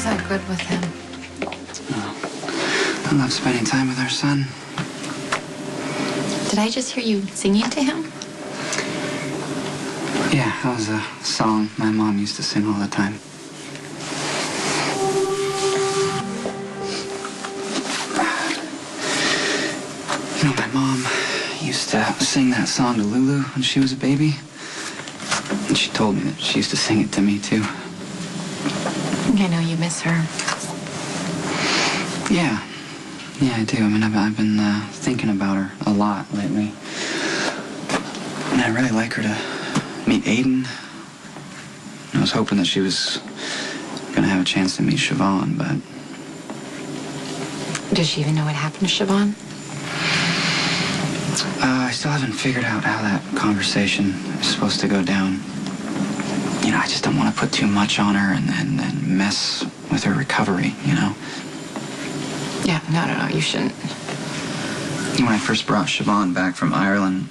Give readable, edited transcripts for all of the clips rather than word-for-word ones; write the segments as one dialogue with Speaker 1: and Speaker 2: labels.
Speaker 1: so good with him.
Speaker 2: Oh, I love spending time with our son.
Speaker 1: Did I just hear you singing to him?
Speaker 2: Yeah, that was a song my mom used to sing all the time. You know, my mom used to sing that song to Lulu when she was a baby. And she told me that she used to sing it to me, too.
Speaker 1: I know you miss her.
Speaker 2: Yeah. Yeah, I do. I mean, I've been thinking about her a lot lately. And I'd really like her to meet Aiden. I was hoping that she was going to have a chance to meet Siobhan, but...
Speaker 1: Does she even know what happened to Siobhan?
Speaker 2: I still haven't figured out how that conversation is supposed to go down. You know, I just don't want to put too much on her and mess with her recovery, you know?
Speaker 1: Yeah, no, you shouldn't.
Speaker 2: When I first brought Siobhan back from Ireland,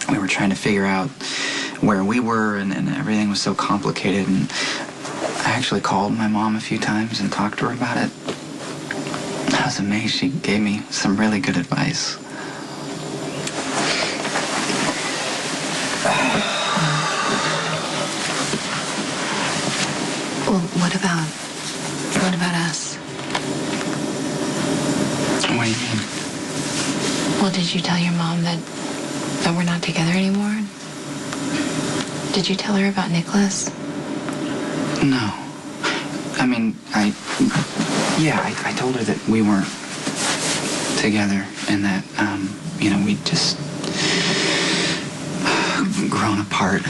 Speaker 2: we were trying to figure out where we were, and everything was so complicated. And I actually called my mom a few times and talked to her about it. I was amazed. She gave me some really good advice.
Speaker 1: Well, what about us?
Speaker 2: What do you mean?
Speaker 1: Well, did you tell your mom that we're not together anymore? Did you tell her about Nicholas?
Speaker 2: No. I mean, I told her that we weren't together and that, you know, we'd just grown apart.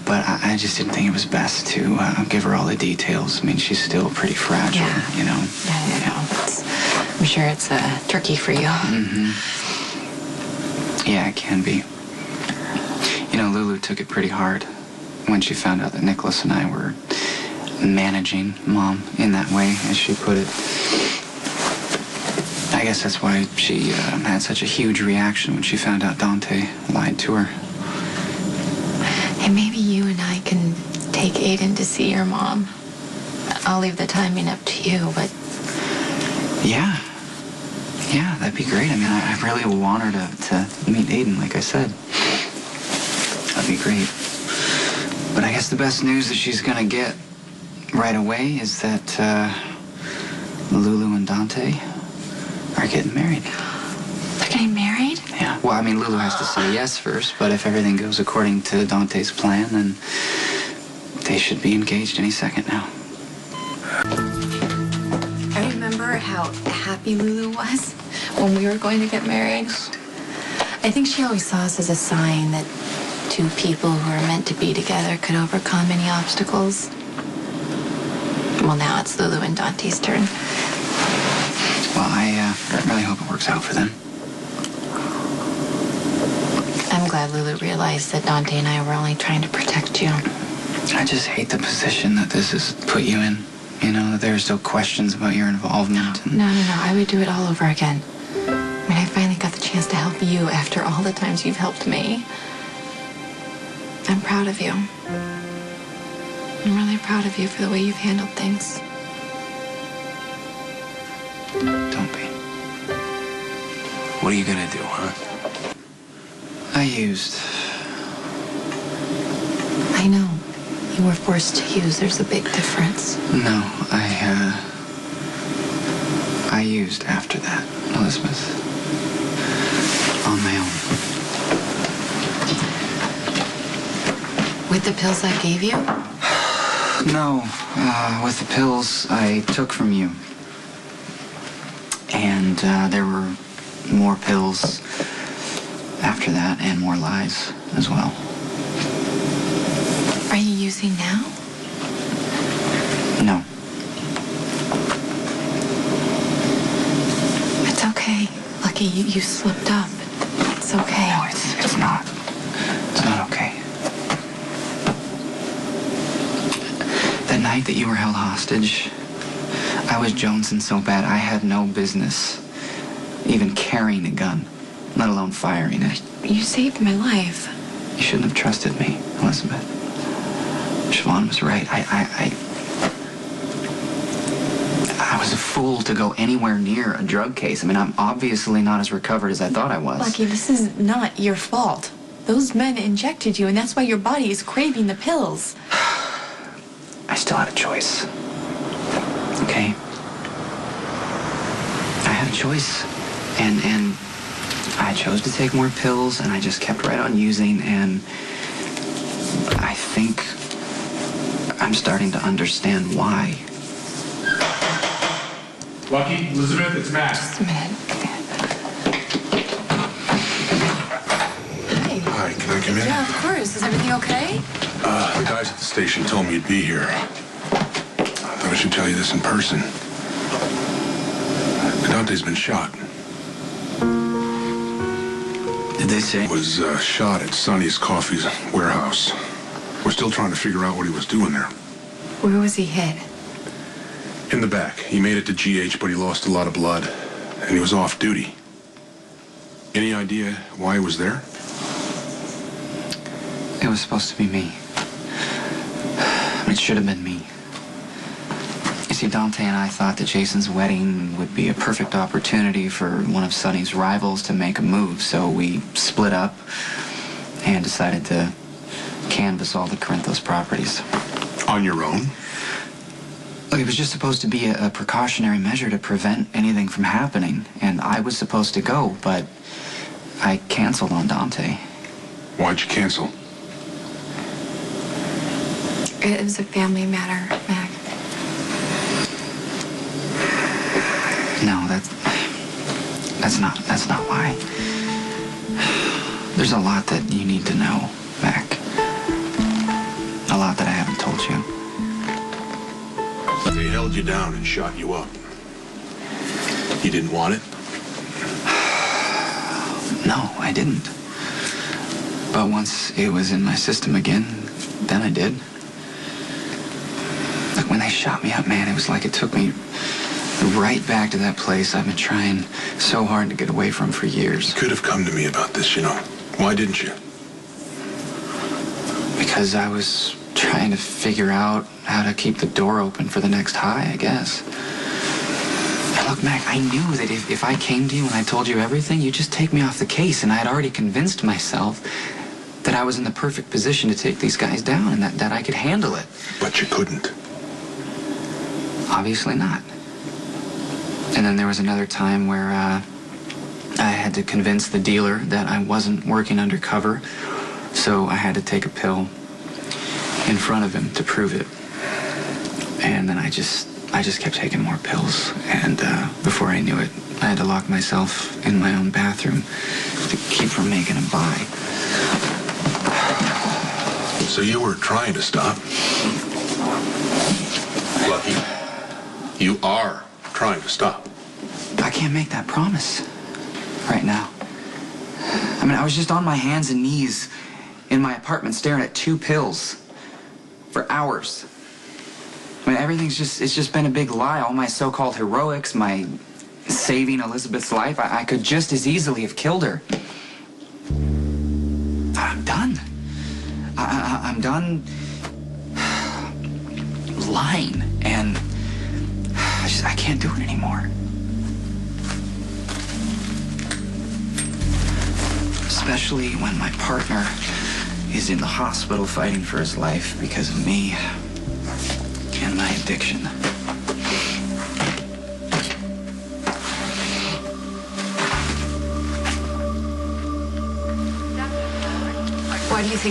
Speaker 2: But I just didn't think it was best to give her all the details. I mean, she's still pretty fragile, you know?
Speaker 1: Yeah. I'm sure it's tricky for you.
Speaker 2: Mm-hmm. Yeah, it can be. You know, Lulu took it pretty hard when she found out that Nicholas and I were managing Mom in that way, as she put it. I guess that's why she had such a huge reaction when she found out Dante lied to her.
Speaker 1: Hey, maybe you and I can take Aiden to see your mom. I'll leave the timing up to you, but...
Speaker 2: Yeah, that'd be great. I mean, I really want her to meet Aiden, like I said. That'd be great. But I guess the best news that she's gonna get right away is that Lulu and Dante are getting married.
Speaker 1: They're getting married?
Speaker 2: Yeah. Well, I mean, Lulu has to say yes first, but if everything goes according to Dante's plan, then they should be engaged any second now.
Speaker 1: I remember how happy Lulu was when we were going to get married. I think she always saw us as a sign that two people who are meant to be together could overcome any obstacles. Well, now it's Lulu and Dante's turn.
Speaker 2: Well, I really hope it works out for them.
Speaker 1: I'm glad Lulu realized that Dante and I were only trying to protect you.
Speaker 2: I just hate the position that this has put you in. You know, that there are still questions about your involvement.
Speaker 1: No. I would do it all over again. I mean, I finally got the chance to help you after all the times you've helped me. I'm proud of you. I'm really proud of you for the way you've handled things.
Speaker 2: Don't be.
Speaker 3: What are you gonna do, huh?
Speaker 2: I used.
Speaker 1: I know. You were forced to use. There's a big difference.
Speaker 2: No, I used after that, Elizabeth. On my own.
Speaker 1: With the pills I gave you?
Speaker 2: No, with the pills I took from you. And there were more pills after that and more lies as well.
Speaker 1: Are you using now?
Speaker 2: No.
Speaker 1: It's okay. Lucky you slipped up. It's okay.
Speaker 2: No, it's not. It's not okay. The night that you were held hostage, I was jonesing so bad I had no business even carrying a gun, let alone firing it.
Speaker 1: You saved my life.
Speaker 2: You shouldn't have trusted me, Elizabeth. Siobhan was right. was a fool to go anywhere near a drug case. I mean, I'm obviously not as recovered as I thought I was.
Speaker 1: Lucky, this is not your fault. Those men injected you, and that's why your body is craving the pills.
Speaker 2: I still had a choice. Okay? I had a choice. And I chose to take more pills, and I just kept right on using, and I think I'm starting to understand why.
Speaker 4: Lucky, Elizabeth, it's Matt.
Speaker 1: Just a minute. Hi.
Speaker 4: Hi, can I come in?
Speaker 1: Yeah, of course. Is everything okay?
Speaker 4: The guys at the station told me you'd be here. I thought I should tell you this in person. Dante's been shot.
Speaker 2: Did they say?
Speaker 4: Was shot at Sonny's Coffee's warehouse. We're still trying to figure out what he was doing there.
Speaker 1: Where was he hit?
Speaker 4: In the back. He made it to GH, but he lost a lot of blood. And he was off duty. Any idea why he was there?
Speaker 2: It was supposed to be me. It should have been me. You see, Dante and I thought that Jason's wedding would be a perfect opportunity for one of Sonny's rivals to make a move, so we split up and decided to canvass all the Corinthos properties.
Speaker 4: On your own?
Speaker 2: Look, it was just supposed to be a precautionary measure to prevent anything from happening, and I was supposed to go, but I canceled on Dante.
Speaker 4: Why'd you cancel?
Speaker 1: It was a family matter, Mac.
Speaker 2: No, that's not why. There's a lot that you need to know, Mac. A lot that I haven't told you.
Speaker 4: They held you down and shot you up. You didn't want it?
Speaker 2: No, I didn't. But once it was in my system again, then I did. Like, when they shot me up, man, it was like it took me right back to that place I've been trying so hard to get away from for years.
Speaker 4: You could have come to me about this, you know. Why didn't you?
Speaker 2: Because I was trying to figure out how to keep the door open for the next high, I guess. And look, Mac, I knew that if I came to you and I told you everything, you'd just take me off the case, and I had already convinced myself that I was in the perfect position to take these guys down and that I could handle it.
Speaker 4: But you couldn't.
Speaker 2: Obviously not. And then there was another time where I had to convince the dealer that I wasn't working undercover, so I had to take a pill in front of him to prove it. And then I just kept taking more pills, and before I knew it, I had to lock myself in my own bathroom to keep from making him buy.
Speaker 4: So you were trying to stop? Lucky. You are trying to stop.
Speaker 2: I can't make that promise right now. I mean, I was just on my hands and knees in my apartment staring at 2 pills for hours. I mean, it's just been a big lie. All my so-called heroics, my saving Elizabeth's life, I could just as easily have killed her. I'm done. I'm done lying, and I can't do it anymore. Especially when my partner is in the hospital fighting for his life because of me and my addiction.
Speaker 1: Why do you think